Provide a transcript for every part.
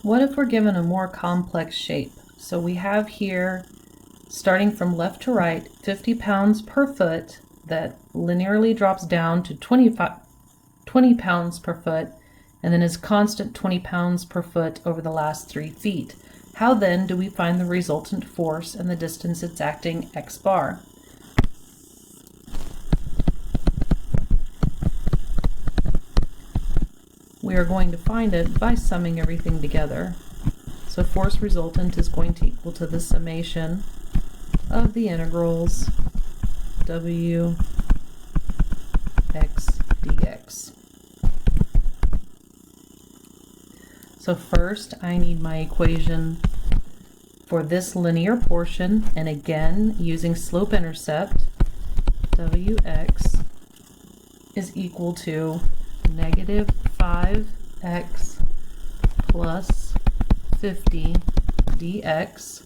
What if we're given a more complex shape? So we have here, starting from left to right, 50 pounds per foot that linearly drops down to 20 pounds per foot, and then is constant 20 pounds per foot over the last 3 feet. How then do we find the resultant force and the distance it's acting x bar? We are going to find it by summing everything together. So force resultant is going to equal to the summation of the integrals w x dx. So first I need my equation for this linear portion, and again using slope-intercept, wx is equal to negative 5x plus 50 dx.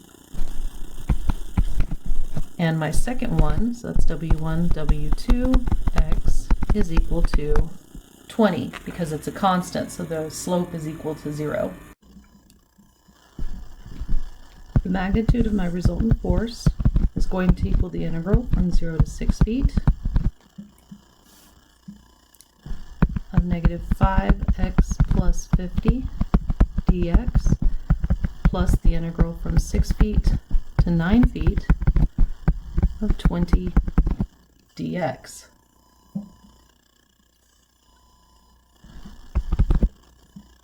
And my second one, so that's w1, w2, x is equal to 20 because it's a constant, so the slope is equal to 0. The magnitude of my resultant force is going to equal the integral from 0 to 6 feet of negative 5x plus 50 dx plus the integral from 6 feet to 9 feet of 20 dx.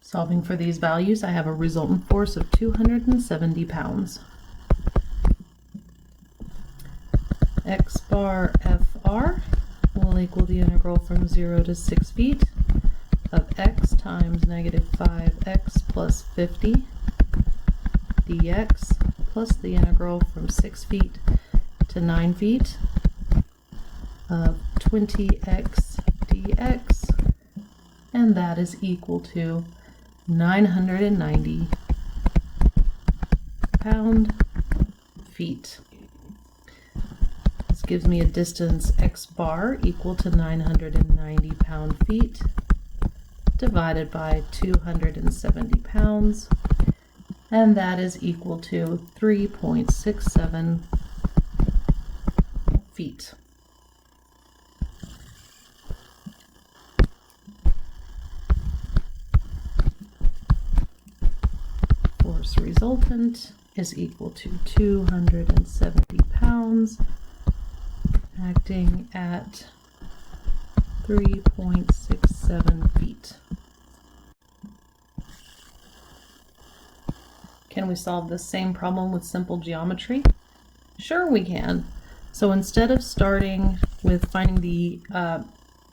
Solving for these values, I have a resultant force of 270 pounds. X bar FR will equal the integral from 0 to 6 feet of x times negative 5x plus 50 dx plus the integral from 6 feet to 9 feet of 20x dx, and that is equal to 990 pound-feet. This gives me a distance x bar equal to 990 pound-feet divided by 270 pounds, and that is equal to 3.67 feet. Force resultant is equal to 270 pounds acting at 3.67 feet. Can we solve this same problem with simple geometry? Sure we can. So instead of starting with finding the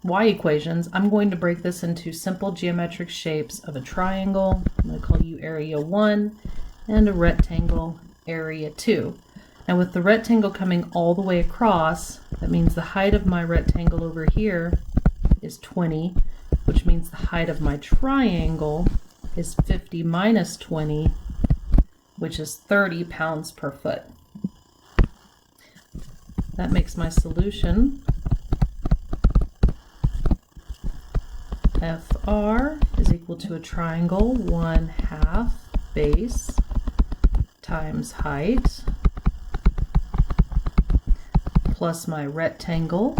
y equations, I'm going to break this into simple geometric shapes of a triangle, I'm going to call you area 1, and a rectangle, area 2. Now with the rectangle coming all the way across, that means the height of my rectangle over here is 20, which means the height of my triangle is 50 minus 20, which is 30 pounds per foot. That makes my solution FR is equal to a triangle 1/2 base times height plus my rectangle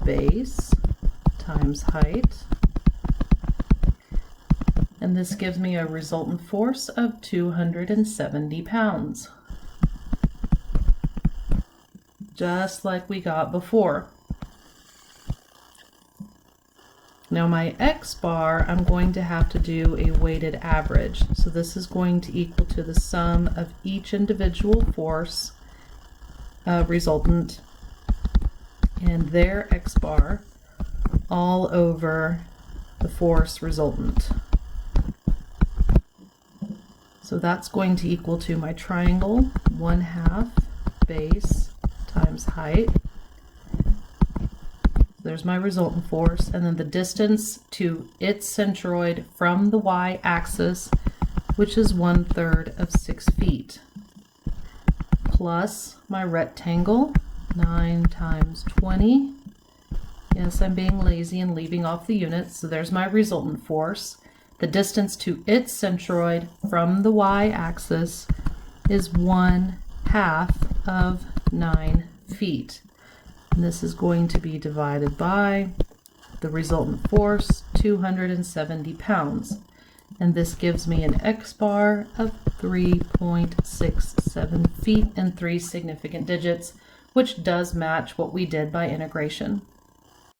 base times height, and this gives me a resultant force of 270 pounds, just like we got before. Now my x bar, I'm going to have to do a weighted average. So this is going to equal to the sum of each individual force resultant and their x bar all over the force resultant. So that's going to equal to my triangle 1/2 base times height. There's my resultant force, and then the distance to its centroid from the y-axis, which is 1/3 of 6 feet, plus my rectangle, 9 times 20. Yes, I'm being lazy and leaving off the units, so there's my resultant force. The distance to its centroid from the y-axis is 1/2 of 9 feet. And this is going to be divided by the resultant force, 270 pounds. And this gives me an x-bar of 3.67 feet and 3 significant digits, which does match what we did by integration.